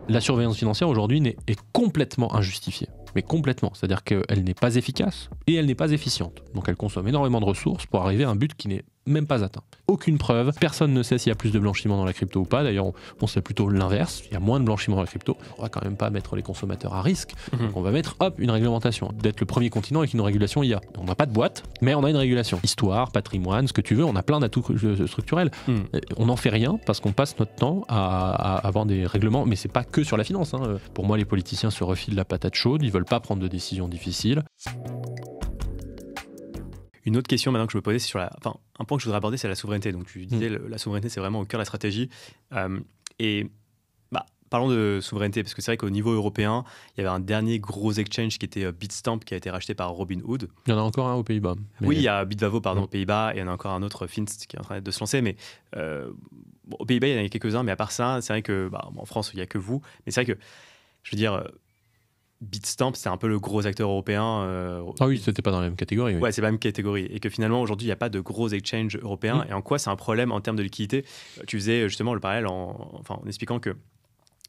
La surveillance financière aujourd'hui est complètement injustifiée. Mais complètement. C'est-à-dire qu'elle n'est pas efficace et elle n'est pas efficiente. Donc elle consomme énormément de ressources pour arriver à un but qui n'est même pas atteint. Aucune preuve. Personne ne sait s'il y a plus de blanchiment dans la crypto ou pas. D'ailleurs, on sait plutôt l'inverse. Il y a moins de blanchiment dans la crypto. On va quand même pas mettre les consommateurs à risque. Donc on va mettre, une réglementation. D'être le premier continent avec une régulation IA. On n'a pas de boîte, mais on a une régulation. Histoire, patrimoine, ce que tu veux. On a plein d'atouts structurels. On n'en fait rien parce qu'on passe notre temps à avoir des règlements. Mais c'est pas que sur la finance. Pour moi, les politiciens se refilent la patate chaude. Ils veulent pas prendre de décisions difficiles. Une autre question maintenant que je veux poser, c'est un point que je voudrais aborder, c'est la souveraineté. Donc tu disais, la souveraineté, c'est vraiment au cœur de la stratégie. Parlons de souveraineté, parce que c'est vrai qu'au niveau européen, il y avait un dernier gros exchange qui était Bitstamp, qui a été racheté par Robinhood. Il y en a encore un aux Pays-Bas. Oui, il y a Bitvavo aux Pays-Bas, et il y en a encore un autre, Finst, qui est en train de se lancer. Mais aux Pays-Bas, il y en a quelques-uns, mais à part ça, c'est vrai que en France, il n'y a que vous. Mais c'est vrai que, je veux dire, Bitstamp, c'est un peu le gros acteur européen. Ah oui, c'était pas dans la même catégorie. Oui. Ouais, c'est pas la même catégorie. Et que finalement, aujourd'hui, il n'y a pas de gros exchange européens. Et en quoi c'est un problème en termes de liquidité? Tu faisais justement le parallèle en expliquant que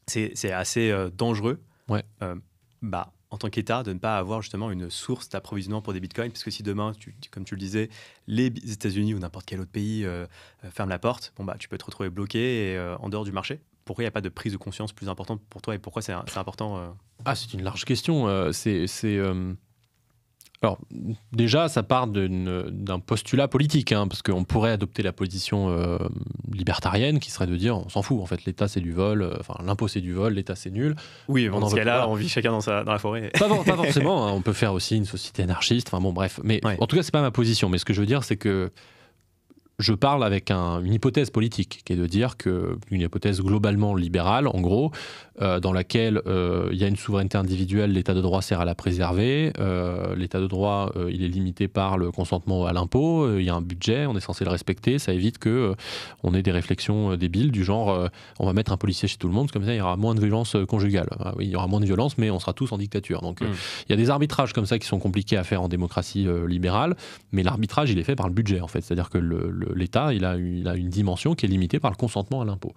c'est assez dangereux, en tant qu'État, de ne pas avoir justement une source d'approvisionnement pour des bitcoins. Parce que si demain, comme tu le disais, les États-Unis ou n'importe quel autre pays ferment la porte, tu peux te retrouver bloqué en dehors du marché. Pourquoi il n'y a pas de prise de conscience plus importante pour toi et pourquoi c'est important C'est une large question. Alors, déjà, ça part d'un postulat politique, parce qu'on pourrait adopter la position libertarienne qui serait de dire on s'en fout, en fait, l'État c'est du vol, l'impôt c'est du vol, l'État c'est nul. Oui, dans ce cas-là, on vit chacun dans la forêt. Pas forcément, on peut faire aussi une société anarchiste, bref. Mais en tout cas, c'est pas ma position. Mais ce que je veux dire, c'est que je parle avec une hypothèse politique, qui est de dire qu'une hypothèse globalement libérale, en gros, dans laquelle il y a une souveraineté individuelle, l'état de droit sert à la préserver, l'état de droit, il est limité par le consentement à l'impôt, il y a un budget, on est censé le respecter, ça évite qu'on ait des réflexions débiles du genre on va mettre un policier chez tout le monde, comme ça il y aura moins de violence conjugale. Oui, il y aura moins de violence, mais on sera tous en dictature. Donc il y a des arbitrages comme ça qui sont compliqués à faire en démocratie libérale, mais l'arbitrage il est fait par le budget en fait, c'est-à-dire que l'État il a une dimension qui est limitée par le consentement à l'impôt.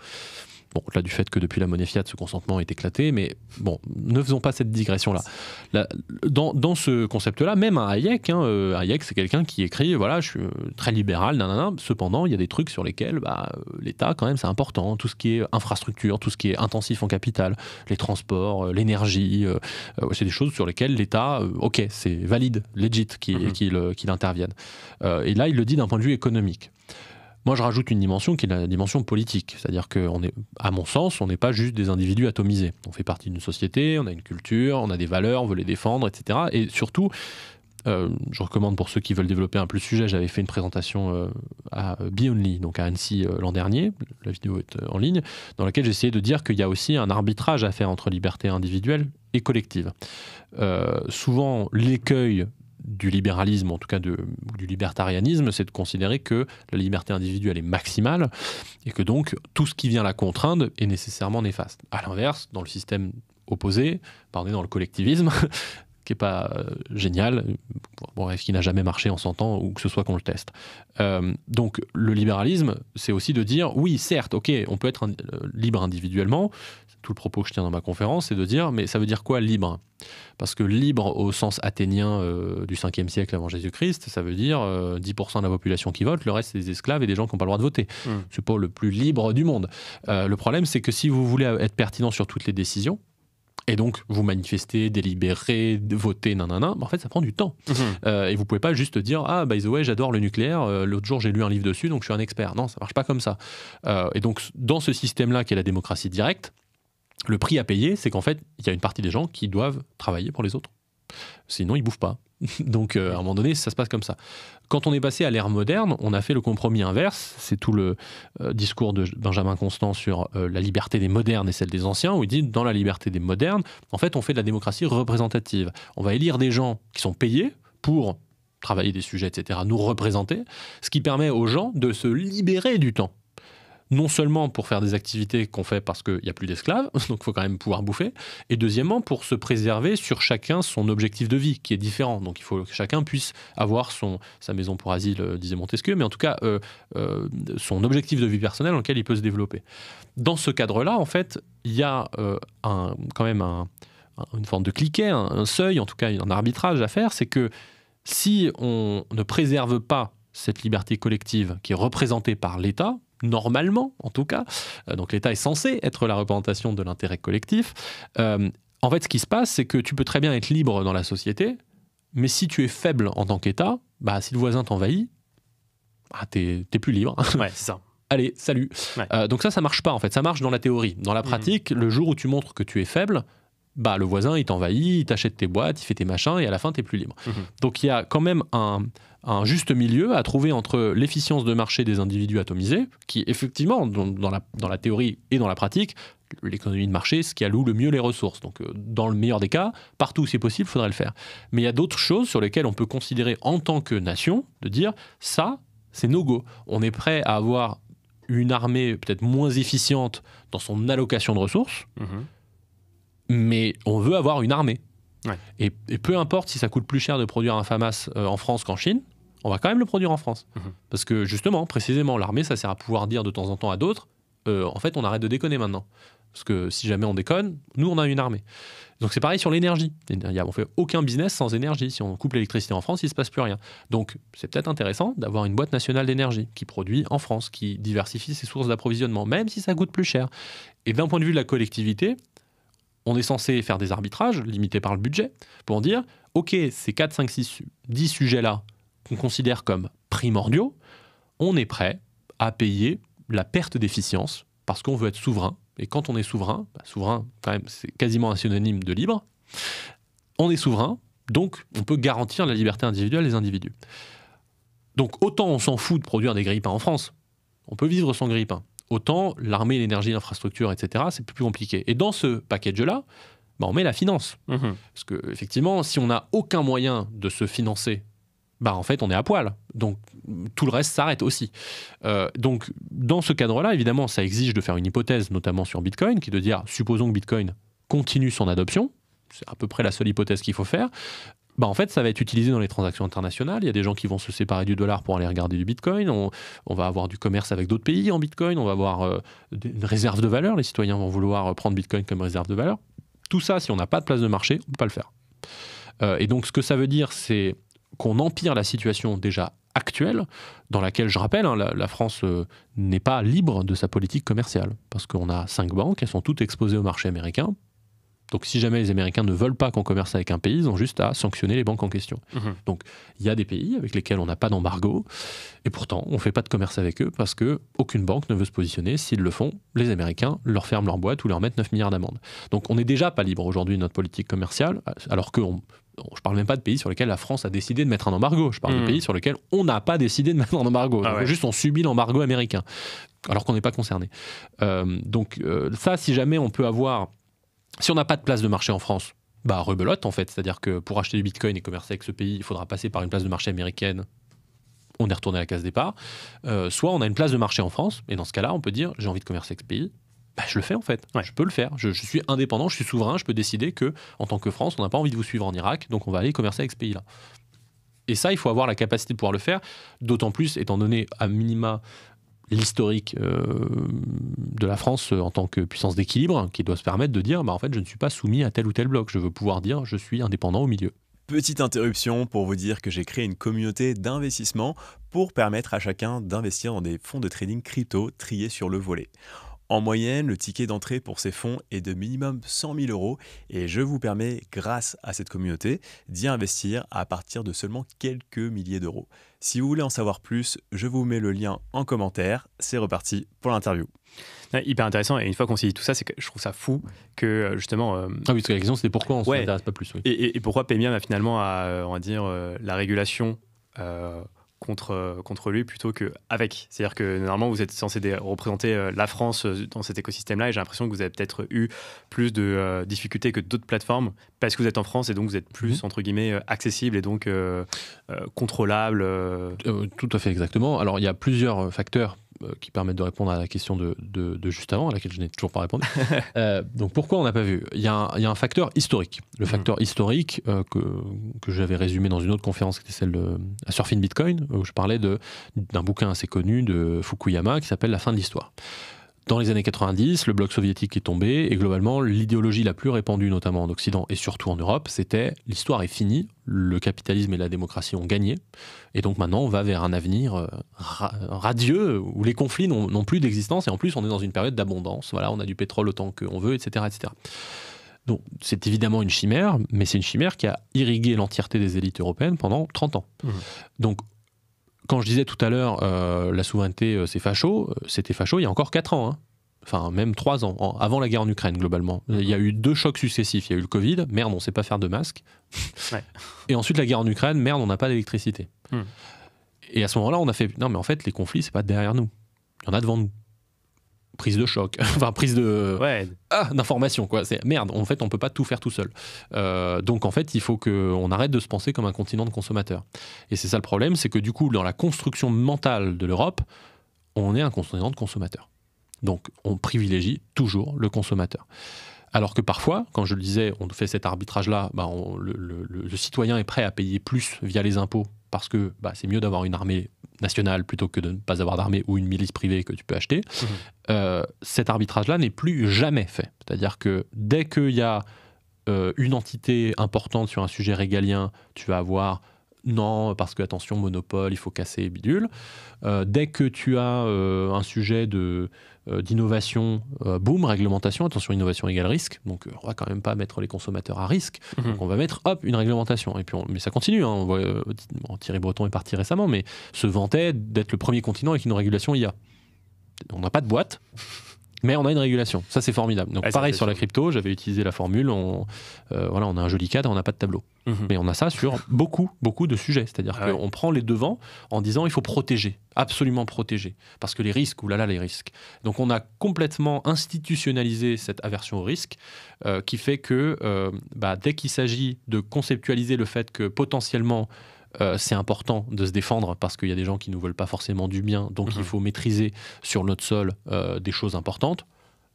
Bon, au-delà du fait que depuis la monnaie fiat, ce consentement est éclaté, mais bon, ne faisons pas cette digression-là. Dans ce concept-là, même un Hayek, Hayek, c'est quelqu'un qui écrit, voilà, je suis très libéral, cependant, il y a des trucs sur lesquels l'État, quand même, c'est important. Tout ce qui est infrastructure, tout ce qui est intensif en capital, les transports, l'énergie, c'est des choses sur lesquelles l'État, c'est valide, legit, qu'il intervienne. Et là, il le dit d'un point de vue économique. Moi, je rajoute une dimension qui est la dimension politique. C'est-à-dire qu'à mon sens, on n'est pas juste des individus atomisés. On fait partie d'une société, on a une culture, on a des valeurs, on veut les défendre, etc. Et surtout, je recommande pour ceux qui veulent développer un peu le sujet, j'avais fait une présentation à Be Only, donc à Annecy l'an dernier, la vidéo est en ligne, dans laquelle j'essayais de dire qu'il y a aussi un arbitrage à faire entre liberté individuelle et collective. Souvent, l'écueil du libéralisme, en tout cas du libertarianisme, c'est de considérer que la liberté individuelle est maximale et que donc tout ce qui vient la contraindre est nécessairement néfaste. À l'inverse, dans le système opposé, on est dans le collectivisme, qui n'est pas génial, bref, qui n'a jamais marché en 100 ans, ou que ce soit qu'on le teste. Donc le libéralisme, c'est aussi de dire, oui, certes, on peut être libre individuellement, tout le propos que je tiens dans ma conférence, c'est de dire, mais ça veut dire quoi libre? Parce que libre au sens athénien du 5e siècle avant Jésus-Christ, ça veut dire 10% de la population qui vote, le reste c'est des esclaves et des gens qui n'ont pas le droit de voter. C'est pas le plus libre du monde. Le problème, c'est que si vous voulez être pertinent sur toutes les décisions, et donc vous manifestez, délibérez, votez, en fait ça prend du temps. Et vous pouvez pas juste dire by the way j'adore le nucléaire, l'autre jour j'ai lu un livre dessus donc je suis un expert. Non, ça marche pas comme ça. Et donc dans ce système-là qui est la démocratie directe, le prix à payer, c'est qu'en fait, il y a une partie des gens qui doivent travailler pour les autres. Sinon, ils bouffent pas. Donc, à un moment donné, ça se passe comme ça. Quand on est passé à l'ère moderne, on a fait le compromis inverse. C'est tout le discours de Benjamin Constant sur la liberté des modernes et celle des anciens, où il dit, dans la liberté des modernes, en fait, on fait de la démocratie représentative. On va élire des gens qui sont payés pour travailler des sujets, etc., nous représenter, ce qui permet aux gens de se libérer du temps. non seulement pour faire des activités qu'on fait parce qu'il n'y a plus d'esclaves, donc il faut quand même pouvoir bouffer, et deuxièmement pour se préserver sur chacun son objectif de vie qui est différent. Donc il faut que chacun puisse avoir sa maison pour asile, disait Montesquieu, mais en tout cas son objectif de vie personnel dans lequel il peut se développer. Dans ce cadre-là, en fait, il y a quand même une forme de cliquet, un seuil, en tout cas un arbitrage à faire, c'est que si on ne préserve pas cette liberté collective qui est représentée par l'État, normalement en tout cas, donc l'État est censé être la représentation de l'intérêt collectif, en fait ce qui se passe c'est que tu peux très bien être libre dans la société, mais si tu es faible en tant qu'État, si le voisin t'envahit, t'es plus libre. Ouais, c'est ça. Allez, salut. Ouais. Donc ça marche pas en fait, ça marche dans la théorie. Dans la pratique, le jour où tu montres que tu es faible, le voisin il t'envahit, il t'achète tes boîtes, il fait tes machins et à la fin t'es plus libre. Donc il y a quand même un juste milieu à trouver entre l'efficience de marché des individus atomisés, qui effectivement dans la théorie et dans la pratique, l'économie de marché, ce qui alloue le mieux les ressources. Donc dans le meilleur des cas, partout où c'est possible, il faudrait le faire. Mais il y a d'autres choses sur lesquelles on peut considérer en tant que nation, de dire ça, c'est no-go. On est prêt à avoir une armée peut-être moins efficiente dans son allocation de ressources, mais on veut avoir une armée. Ouais. Et peu importe si ça coûte plus cher de produire un FAMAS en France qu'en Chine, on va quand même le produire en France. Parce que justement, précisément, l'armée, ça sert à pouvoir dire de temps en temps à d'autres, en fait, on arrête de déconner maintenant. Parce que si jamais on déconne, nous, on a une armée. Donc c'est pareil sur l'énergie. On fait aucun business sans énergie. Si on coupe l'électricité en France, il ne se passe plus rien. Donc c'est peut-être intéressant d'avoir une boîte nationale d'énergie qui produit en France, qui diversifie ses sources d'approvisionnement, même si ça coûte plus cher. Et d'un point de vue de la collectivité, on est censé faire des arbitrages limités par le budget pour dire, OK, ces 4, 5, 6, 10 sujets-là qu'on considère comme primordiaux, on est prêt à payer la perte d'efficience parce qu'on veut être souverain. Et quand on est souverain, souverain, quand même, c'est quasiment un synonyme de libre, on est souverain, donc on peut garantir la liberté individuelle des individus. Donc autant on s'en fout de produire des grille-pains en France, on peut vivre sans grille-pain. Autant l'armée, l'énergie, l'infrastructure, etc., c'est plus compliqué. Et dans ce package-là, on met la finance. Parce qu'effectivement, si on n'a aucun moyen de se financer, en fait, on est à poil. Donc, tout le reste s'arrête aussi. Donc, dans ce cadre-là, évidemment, ça exige de faire une hypothèse, notamment sur Bitcoin, qui est de dire, supposons que Bitcoin continue son adoption, c'est à peu près la seule hypothèse qu'il faut faire, en fait, ça va être utilisé dans les transactions internationales. Il y a des gens qui vont se séparer du dollar pour aller regarder du Bitcoin. On va avoir du commerce avec d'autres pays en Bitcoin. On va avoir une réserve de valeur. Les citoyens vont vouloir prendre Bitcoin comme réserve de valeur. Tout ça, si on n'a pas de place de marché, on ne peut pas le faire. Et donc, ce que ça veut dire, c'est qu'on empire la situation déjà actuelle, dans laquelle, je rappelle, la France n'est pas libre de sa politique commerciale. Parce qu'on a 5 banques, elles sont toutes exposées au marché américain. Donc si jamais les Américains ne veulent pas qu'on commerce avec un pays, ils ont juste à sanctionner les banques en question. Donc il y a des pays avec lesquels on n'a pas d'embargo, et pourtant on ne fait pas de commerce avec eux parce qu'aucune banque ne veut se positionner. S'ils le font, les Américains leur ferment leur boîte ou leur mettent 9 milliards d'amendes. Donc on n'est déjà pas libre aujourd'hui de notre politique commerciale, alors que je ne parle même pas de pays sur lesquels la France a décidé de mettre un embargo. Je parle de pays sur lesquels on n'a pas décidé de mettre un embargo. Juste on subit l'embargo américain, alors qu'on n'est pas concerné. Ça, si jamais on peut avoir... Si on n'a pas de place de marché en France, rebelote en fait. C'est-à-dire que pour acheter du Bitcoin et commercer avec ce pays, il faudra passer par une place de marché américaine. On est retourné à la case départ. Soit on a une place de marché en France, et dans ce cas-là, on peut dire j'ai envie de commercer avec ce pays. Je le fais en fait. Ouais. Je peux le faire. Je suis indépendant, je suis souverain, je peux décider que en tant que France, on n'a pas envie de vous suivre en Irak, donc on va aller commercer avec ce pays-là. Et ça, il faut avoir la capacité de pouvoir le faire, d'autant plus étant donné à minima l'historique de la France en tant que puissance d'équilibre qui doit se permettre de dire en fait je ne suis pas soumis à tel ou tel bloc, je veux pouvoir dire je suis indépendant au milieu. Petite interruption pour vous dire que j'ai créé une communauté d'investissement pour permettre à chacun d'investir dans des fonds de trading crypto triés sur le volet. En moyenne, le ticket d'entrée pour ces fonds est de minimum 100 000 € et je vous permets, grâce à cette communauté, d'y investir à partir de seulement quelques milliers d'euros. Si vous voulez en savoir plus, je vous mets le lien en commentaire. C'est reparti pour l'interview. Hyper intéressant, et une fois qu'on s'est dit tout ça, c'est que je trouve ça fou que justement... Ah oui, parce que la question c'était pourquoi on ne s'intéresse pas plus. Oui. Et pourquoi Paymium a finalement, on va dire, la régulation contre lui plutôt qu'avec. C'est-à-dire que normalement, vous êtes censé représenter la France dans cet écosystème-là, et j'ai l'impression que vous avez peut-être eu plus de difficultés que d'autres plateformes parce que vous êtes en France et donc vous êtes plus, entre guillemets, accessible et donc contrôlable. Tout à fait, exactement. Alors, il y a plusieurs facteurs. qui permettent de répondre à la question de juste avant, à laquelle je n'ai toujours pas répondu. Donc pourquoi on n'a pas vu ? Il y a un facteur historique. Le facteur historique que j'avais résumé dans une autre conférence, qui était celle de Surfing Bitcoin, où je parlais d'un bouquin assez connu de Fukuyama qui s'appelle « La fin de l'histoire ». Dans les années 90, le bloc soviétique est tombé et globalement, l'idéologie la plus répandue, notamment en Occident et surtout en Europe, c'était l'histoire est finie, le capitalisme et la démocratie ont gagné et donc maintenant on va vers un avenir radieux où les conflits n'ont plus d'existence et en plus on est dans une période d'abondance. Voilà, on a du pétrole autant qu'on veut, etc., etc. Donc c'est évidemment une chimère, mais c'est une chimère qui a irrigué l'entièreté des élites européennes pendant 30 ans. Donc quand je disais tout à l'heure, la souveraineté, c'est facho, c'était facho il y a encore 4 ans. Enfin, même 3 ans, avant la guerre en Ukraine, globalement. Il y a eu 2 chocs successifs. Il y a eu le Covid, merde, on ne sait pas faire de masques. Ouais. Et ensuite, la guerre en Ukraine, merde, on n'a pas d'électricité. Et à ce moment-là, on a fait, non, mais en fait, les conflits, c'est pas derrière nous. Il y en a devant nous. Prise de choc, enfin prise d'information, quoi. C'est merde, en fait on peut pas tout faire tout seul. Donc en fait il faut qu'on arrête de se penser comme un continent de consommateurs. Et c'est ça le problème, c'est que du coup dans la construction mentale de l'Europe, on est un continent de consommateurs. Donc on privilégie toujours le consommateur. Alors que parfois, quand je le disais, on fait cet arbitrage-là, le citoyen est prêt à payer plus via les impôts parce que c'est mieux d'avoir une armée nationale plutôt que de ne pas avoir d'armée ou une milice privée que tu peux acheter. Cet arbitrage-là n'est plus jamais fait. C'est-à-dire que dès qu'il y a une entité importante sur un sujet régalien, tu vas avoir non, parce que attention, monopole, il faut casser bidule. Dès que tu as un sujet d'innovation, boum, réglementation, attention, innovation égale risque. Donc on va quand même pas mettre les consommateurs à risque. Donc on va mettre, une réglementation. Et puis mais ça continue. On voit, Thierry Breton est parti récemment, mais se vantait d'être le premier continent avec une régulation IA. On n'a pas de boîte. Mais on a une régulation, ça c'est formidable. Donc pareil sur la crypto, j'avais utilisé la formule, on a un joli cadre, on n'a pas de tableau. Mais on a ça sur beaucoup de sujets. C'est-à-dire qu'on prend les devants en disant il faut protéger, absolument protéger. Parce que les risques, oulala les risques. Donc on a complètement institutionnalisé cette aversion au risque qui fait que dès qu'il s'agit de conceptualiser le fait que potentiellement c'est important de se défendre parce qu'il y a des gens qui ne nous veulent pas forcément du bien, donc il faut maîtriser sur notre sol des choses importantes.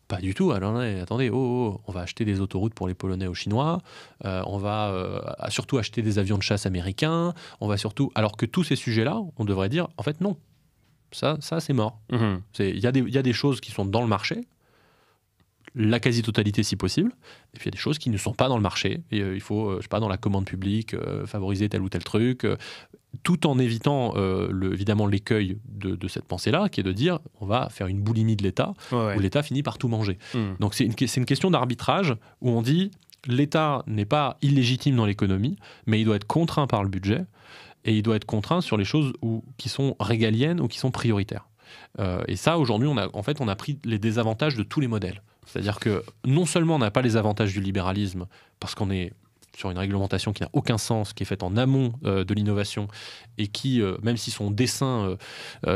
Pas du tout. Alors attendez, on va acheter des autoroutes pour les Polonais aux Chinois, on va surtout acheter des avions de chasse américains, on va surtout... Alors que tous ces sujets-là, on devrait dire, en fait non, ça c'est mort. Il y a des choses qui sont dans le marché, la quasi-totalité si possible, et puis il y a des choses qui ne sont pas dans le marché, et il faut, je sais pas, dans la commande publique, favoriser tel ou tel truc, tout en évitant évidemment l'écueil de cette pensée-là, qui est de dire on va faire une boulimie de l'État, où l'État finit par tout manger. Donc c'est une question d'arbitrage, où on dit l'État n'est pas illégitime dans l'économie, mais il doit être contraint par le budget, et il doit être contraint sur les choses qui sont régaliennes ou qui sont prioritaires. Et ça, aujourd'hui, on a pris les désavantages de tous les modèles. C'est-à-dire que non seulement on n'a pas les avantages du libéralisme, parce qu'on est sur une réglementation qui n'a aucun sens, qui est faite en amont de l'innovation, et qui, même si son dessein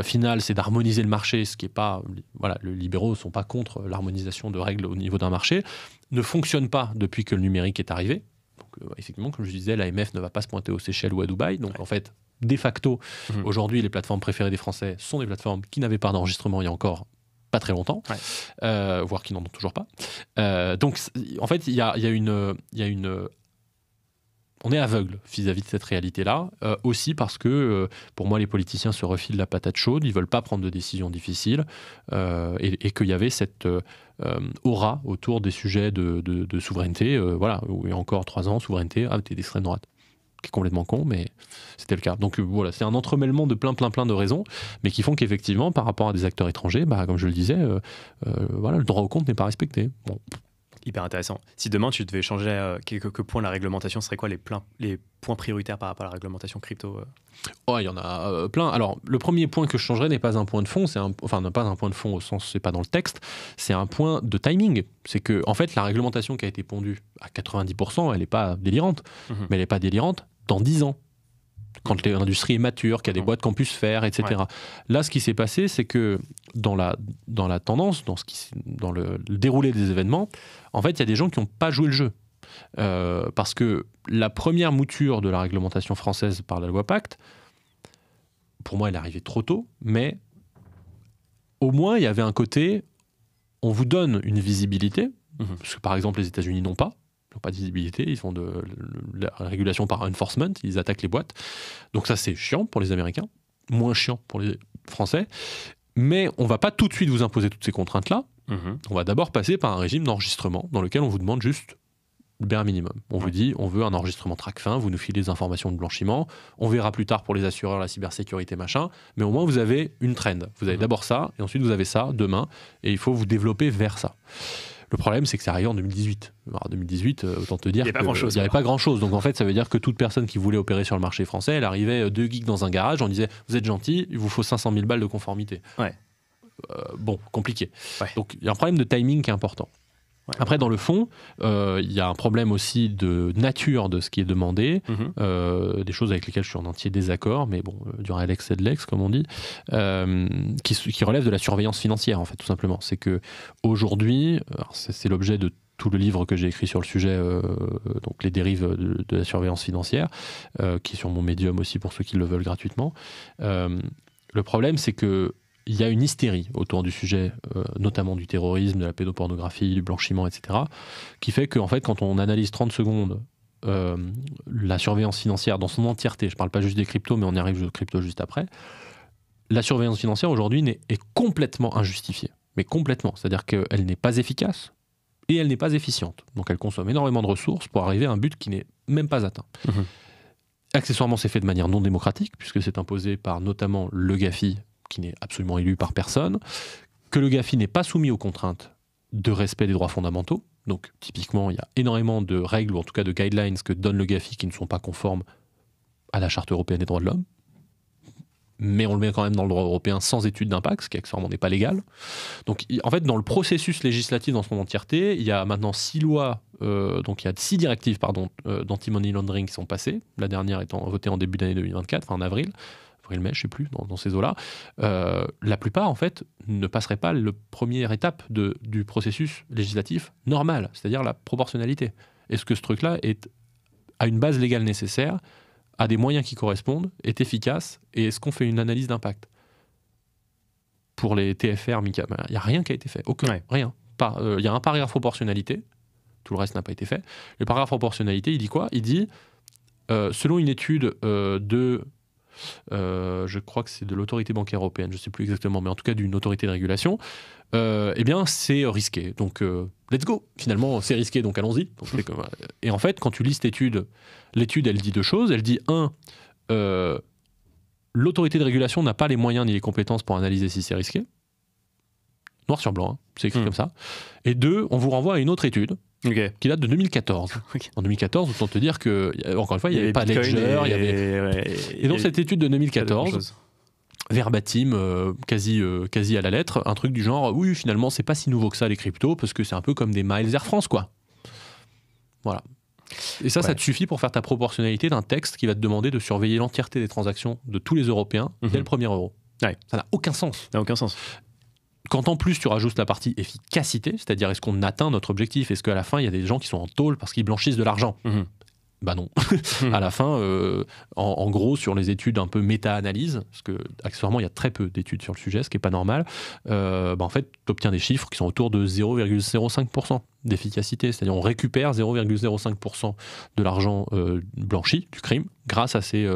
final, c'est d'harmoniser le marché, ce qui n'est pas... Voilà, les libéraux ne sont pas contre l'harmonisation de règles au niveau d'un marché, ne fonctionne pas depuis que le numérique est arrivé. Donc, effectivement, comme je disais, l'AMF ne va pas se pointer aux Seychelles ou à Dubaï. Donc, en fait, de facto, aujourd'hui, les plateformes préférées des Français sont des plateformes qui n'avaient pas d'enregistrement il y a encore pas très longtemps, voire qui n'en ont toujours pas. Donc, en fait, il y a une... On est aveugle vis-à-vis de cette réalité-là, aussi parce que, pour moi, les politiciens se refilent la patate chaude, ils ne veulent pas prendre de décisions difficiles, et qu'il y avait cette aura autour des sujets de souveraineté, voilà, où il y a encore 3 ans, souveraineté, t'es d'extrême droite. Qui est complètement con, mais c'était le cas. Donc voilà, c'est un entremêlement de plein de raisons, mais qui font qu'effectivement, par rapport à des acteurs étrangers, comme je le disais, voilà, le droit au compte n'est pas respecté. Bon. Hyper intéressant. Si demain tu devais changer quelques points de la réglementation, ce serait quoi les points prioritaires par rapport à la réglementation crypto il y en a plein. Alors, le premier point que je changerais n'est pas un point de fond, n'est pas un point de fond au sens, c'est pas dans le texte, c'est un point de timing. C'est que, en fait, la réglementation qui a été pondue à 90%, elle n'est pas délirante, mais elle n'est pas délirante dans 10 ans. Quand l'industrie est mature, qu'il y a des boîtes qu'on puisse faire, etc. Ouais. Là, ce qui s'est passé, c'est que dans la tendance, dans le déroulé des événements, en fait, il y a des gens qui n'ont pas joué le jeu. Parce que la première mouture de la réglementation française par la loi Pacte, pour moi, elle est arrivée trop tôt, mais au moins, il y avait un côté, on vous donne une visibilité, parce que par exemple, les États-Unis n'ont pas de visibilité, ils font de la régulation par enforcement, ils attaquent les boîtes. Donc ça, c'est chiant pour les Américains, moins chiant pour les Français, mais on ne va pas tout de suite vous imposer toutes ces contraintes-là. On va d'abord passer par un régime d'enregistrement dans lequel on vous demande juste le bare minimum. On vous dit, on veut un enregistrement TRACFIN, vous nous filez des informations de blanchiment, on verra plus tard pour les assureurs, la cybersécurité, machin, mais au moins vous avez une trend. Vous avez d'abord ça, et ensuite vous avez ça demain, et il faut vous développer vers ça. Le problème, c'est que c'est arrivé en 2018. Alors, 2018, autant te dire qu'il n'y avait pas grand-chose. Donc en fait, ça veut dire que toute personne qui voulait opérer sur le marché français, elle arrivait 2 geeks dans un garage, on disait, vous êtes gentil, il vous faut 500 000 balles de conformité. Ouais. Bon, compliqué. Ouais. Donc il y a un problème de timing qui est important. Ouais. Après, dans le fond, il y a un problème aussi de nature de ce qui est demandé, des choses avec lesquelles je suis en entier désaccord, mais bon, du Relex et de l'ex, comme on dit, qui relève de la surveillance financière, en fait, tout simplement. C'est qu'aujourd'hui, c'est l'objet de tout le livre que j'ai écrit sur le sujet, donc les dérives de la surveillance financière, qui est sur mon Medium aussi pour ceux qui le veulent gratuitement. Le problème, c'est que il y a une hystérie autour du sujet, notamment du terrorisme, de la pédopornographie, du blanchiment, etc., qui fait qu'en fait, quand on analyse 30 secondes la surveillance financière dans son entièreté, je ne parle pas juste des cryptos, mais on y arrive aux cryptos juste après, la surveillance financière aujourd'hui est complètement injustifiée. Mais complètement. C'est-à-dire qu'elle n'est pas efficace et elle n'est pas efficiente. Donc elle consomme énormément de ressources pour arriver à un but qui n'est même pas atteint. Accessoirement, c'est fait de manière non démocratique, puisque c'est imposé par notamment le GAFI, qui n'est absolument élu par personne, que le GAFI n'est pas soumis aux contraintes de respect des droits fondamentaux. Donc, typiquement, il y a énormément de règles, ou en tout cas de guidelines que donne le GAFI qui ne sont pas conformes à la Charte européenne des droits de l'homme. Mais on le met quand même dans le droit européen sans étude d'impact, ce qui accessoirement n'est pas légal. Donc, en fait, dans le processus législatif dans son entièreté, il y a maintenant 6 lois, donc il y a 6 directives d'anti-money laundering qui sont passées, la dernière étant votée en début d'année 2024, enfin en avril-mai, je ne sais plus, dans ces eaux-là, la plupart, en fait, ne passeraient pas la première étape du processus législatif normal, c'est-à-dire la proportionnalité. Est-ce que ce truc-là a une base légale nécessaire, a des moyens qui correspondent, est efficace, et est-ce qu'on fait une analyse d'impact? Pour les TFR, MICA, il n'y a rien qui a été fait, rien. Il y a un paragraphe proportionnalité, tout le reste n'a pas été fait. Le paragraphe proportionnalité, il dit quoi? Il dit, selon une étude je crois que c'est de l'autorité bancaire européenne, je ne sais plus exactement, mais en tout cas d'une autorité de régulation, eh bien c'est risqué. Donc let's go. Finalement, c'est risqué, donc allons-y. Et en fait, quand tu lis cette étude, l'étude, elle dit 2 choses. Elle dit, 1, l'autorité de régulation n'a pas les moyens ni les compétences pour analyser si c'est risqué. Noir sur blanc, hein, c'est écrit comme ça. Et 2, on vous renvoie à une autre étude qui date de 2014. En 2014, autant te dire que, encore une fois, il n'y avait pas Ledger, il y avait... Et donc cette étude de 2014, verbatim, quasi à la lettre, un truc du genre, oui, finalement, c'est pas si nouveau que ça, les cryptos, parce que c'est un peu comme des miles Air France, quoi. Voilà. Et ça te suffit pour faire ta proportionnalité d'un texte qui va te demander de surveiller l'entièreté des transactions de tous les Européens dès le premier euro. Ça n'a aucun sens. Ça n'a aucun sens. Quand en plus tu rajoutes la partie efficacité, c'est-à-dire est-ce qu'on atteint notre objectif, est-ce qu'à la fin il y a des gens qui sont en tôle parce qu'ils blanchissent de l'argent? Bah non. À la fin, en gros, sur les études un peu méta-analyse, parce que accessoirement il y a très peu d'études sur le sujet, ce qui n'est pas normal, en fait tu obtiens des chiffres qui sont autour de 0,05% d'efficacité, c'est-à-dire on récupère 0,05% de l'argent blanchi du crime grâce à ces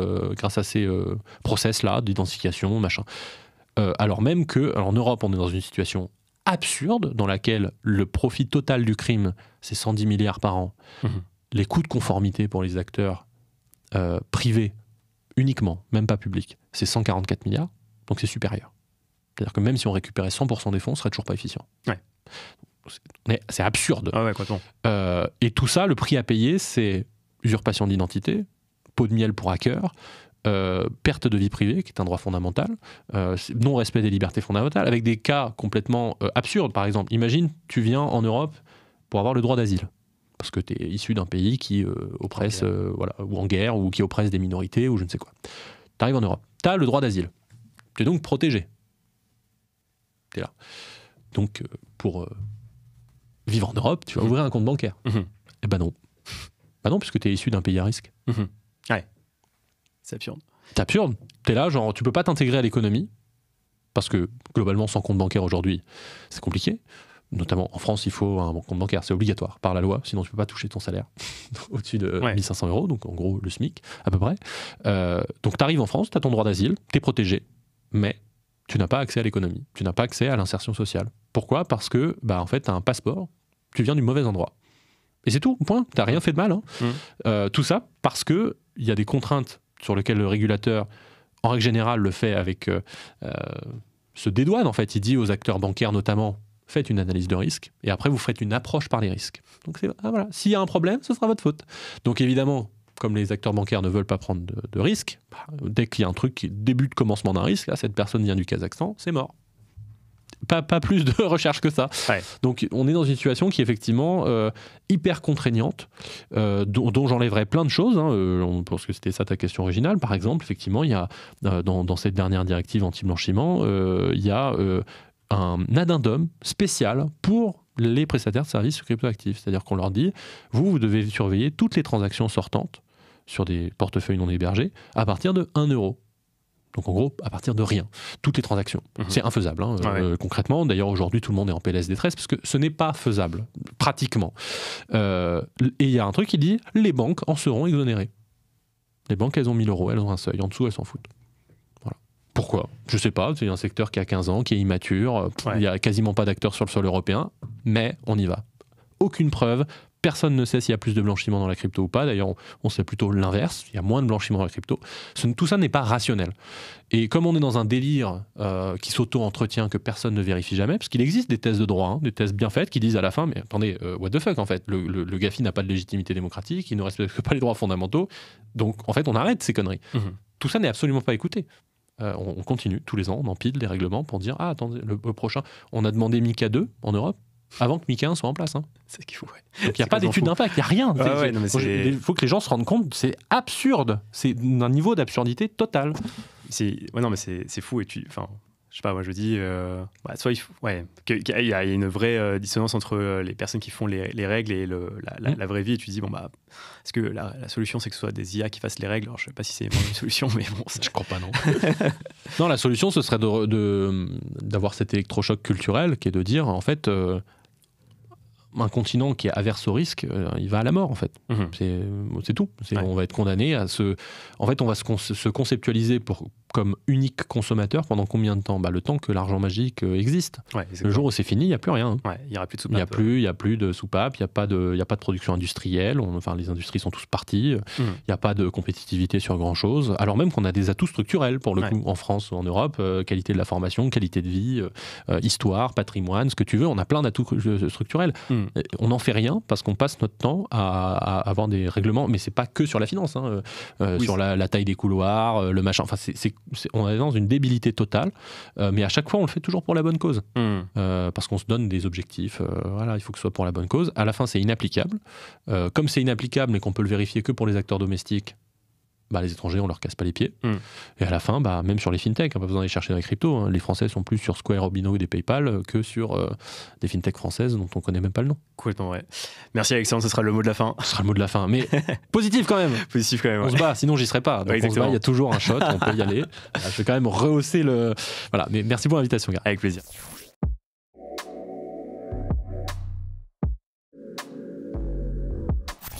process-là d'identification, machin. Alors même qu'en Europe, on est dans une situation absurde dans laquelle le profit total du crime, c'est 110 milliards par an. Les coûts de conformité pour les acteurs privés, uniquement, même pas publics, c'est 144 milliards, donc c'est supérieur. C'est-à-dire que même si on récupérait 100% des fonds, ce serait toujours pas efficient. C'est absurde. Et tout ça, le prix à payer, c'est usurpation d'identité, pot de miel pour hackers, perte de vie privée, qui est un droit fondamental, non-respect des libertés fondamentales, avec des cas complètement absurdes. Par exemple, imagine, tu viens en Europe pour avoir le droit d'asile, parce que tu es issu d'un pays qui oppresse, ou en guerre, ou qui oppresse des minorités, ou je ne sais quoi. Tu arrives en Europe, tu as le droit d'asile. Tu es donc protégé. Tu es là. Donc, pour vivre en Europe, tu vas ouvrir un compte bancaire. Eh ben non. Ben non, puisque tu es issu d'un pays à risque. C'est absurde. C'est absurde. T'es là, genre, tu peux pas t'intégrer à l'économie parce que globalement, sans compte bancaire aujourd'hui, c'est compliqué. Notamment en France, il faut un compte bancaire, c'est obligatoire par la loi, sinon tu ne peux pas toucher ton salaire au-dessus de 1500 €, donc en gros le SMIC à peu près. Donc tu arrives en France, tu as ton droit d'asile, tu es protégé, mais tu n'as pas accès à l'économie, tu n'as pas accès à l'insertion sociale. Pourquoi ? Parce que en fait, tu as un passeport, tu viens du mauvais endroit. Et c'est tout, point, tu n'as rien fait de mal. Hein. Tout ça parce qu'il y a des contraintes sur lesquelles le régulateur, en règle générale, le fait avec... se dédouane en fait, il dit aux acteurs bancaires notamment, faites une analyse de risque et après vous faites une approche par les risques. Donc voilà, s'il y a un problème, ce sera votre faute. Donc évidemment, comme les acteurs bancaires ne veulent pas prendre de risques, dès qu'il y a un truc qui début de commencement d'un risque, là, cette personne vient du Kazakhstan, c'est mort. Pas plus de recherche que ça. Ouais. Donc on est dans une situation qui est effectivement hyper contraignante, dont j'enlèverais plein de choses. Hein, parce que c'était ça ta question originale. Par exemple, effectivement, il y a dans cette dernière directive anti-blanchiment, il y a un addendum spécial pour les prestataires de services cryptoactifs. C'est-à-dire qu'on leur dit, vous devez surveiller toutes les transactions sortantes sur des portefeuilles non hébergés à partir de 1 €. Donc en gros, à partir de rien, toutes les transactions. C'est infaisable, hein, concrètement. D'ailleurs, aujourd'hui, tout le monde est en PLS détresse parce que ce n'est pas faisable, pratiquement. Et il y a un truc qui dit, les banques en seront exonérées. Les banques, elles ont 1 000 €, elles ont un seuil. En dessous, elles s'en foutent. Voilà. Pourquoi ? Je ne sais pas. C'est un secteur qui a 15 ans, qui est immature. Il n'y a quasiment pas d'acteurs sur le sol européen. Mais on y va. Aucune preuve. Personne ne sait s'il y a plus de blanchiment dans la crypto ou pas. D'ailleurs, on sait plutôt l'inverse. Il y a moins de blanchiment dans la crypto. Tout ça n'est pas rationnel. Et comme on est dans un délire qui s'auto-entretient, que personne ne vérifie jamais, parce qu'il existe des tests de droit, hein, des tests bien faites, qui disent à la fin, mais attendez, what the fuck en fait, le GAFI n'a pas de légitimité démocratique, il ne respecte pas les droits fondamentaux, donc en fait on arrête ces conneries. Tout ça n'est absolument pas écouté. On continue, tous les ans, on empile des règlements pour dire, ah attendez, le prochain, on a demandé MiCA 2 en Europe, avant que MiCA 1 soit en place. Hein. C'est ce qu'il faut. Ouais. Donc il n'y a pas d'étude d'impact, il n'y a rien. Il faut que les gens se rendent compte, c'est absurde. C'est un niveau d'absurdité total. Non, mais c'est fou. Et je sais pas, moi je dis, soit il faut, qu'il y a une vraie dissonance entre les personnes qui font les règles et la vraie vie. Et tu te dis, est-ce que la solution c'est que ce soit des IA qui fassent les règles ? Alors je sais pas si c'est vraiment une solution, mais bon. Je crois pas, non. Non, la solution ce serait d'avoir cet électrochoc culturel qui est de dire, en fait, un continent qui est averse au risque, il va à la mort en fait. C'est tout. On va être condamné à En fait, on va se conceptualiser comme unique consommateur pendant combien de temps ? Le temps que l'argent magique existe. Le jour où c'est fini, il n'y a plus rien. Il n'y aura plus de soupape. Il n'y a plus de soupape, il n'y a pas de production industrielle. Les industries sont tous parties. Il n'y a pas de compétitivité sur grand-chose. Alors même qu'on a des atouts structurels, pour le coup, en France ou en Europe. Qualité de la formation, qualité de vie, histoire, patrimoine, ce que tu veux. On a plein d'atouts structurels. On n'en fait rien parce qu'on passe notre temps à avoir des règlements, mais c'est pas que sur la finance, hein, sur la taille des couloirs, le machin. Enfin, on est dans une débilité totale, mais à chaque fois on le fait toujours pour la bonne cause, parce qu'on se donne des objectifs. Il faut que ce soit pour la bonne cause. À la fin, c'est inapplicable. Comme c'est inapplicable, mais qu'on peut le vérifier que pour les acteurs domestiques. Les étrangers, on leur casse pas les pieds. Et à la fin, même sur les fintechs, pas besoin d'aller chercher dans les cryptos. Hein. Les Français sont plus sur Square, Robinhood et PayPal que sur des fintechs françaises dont on connaît même pas le nom. Complètement, ouais. Merci Alexandre, ce sera le mot de la fin. Ce sera le mot de la fin, mais positif quand même. Positif quand même. On se bat, sinon j'y serais pas. Donc on se bat, il y a toujours un shot, on peut y aller. Je vais quand même rehausser le. Voilà, mais merci pour l'invitation, gars. Avec plaisir.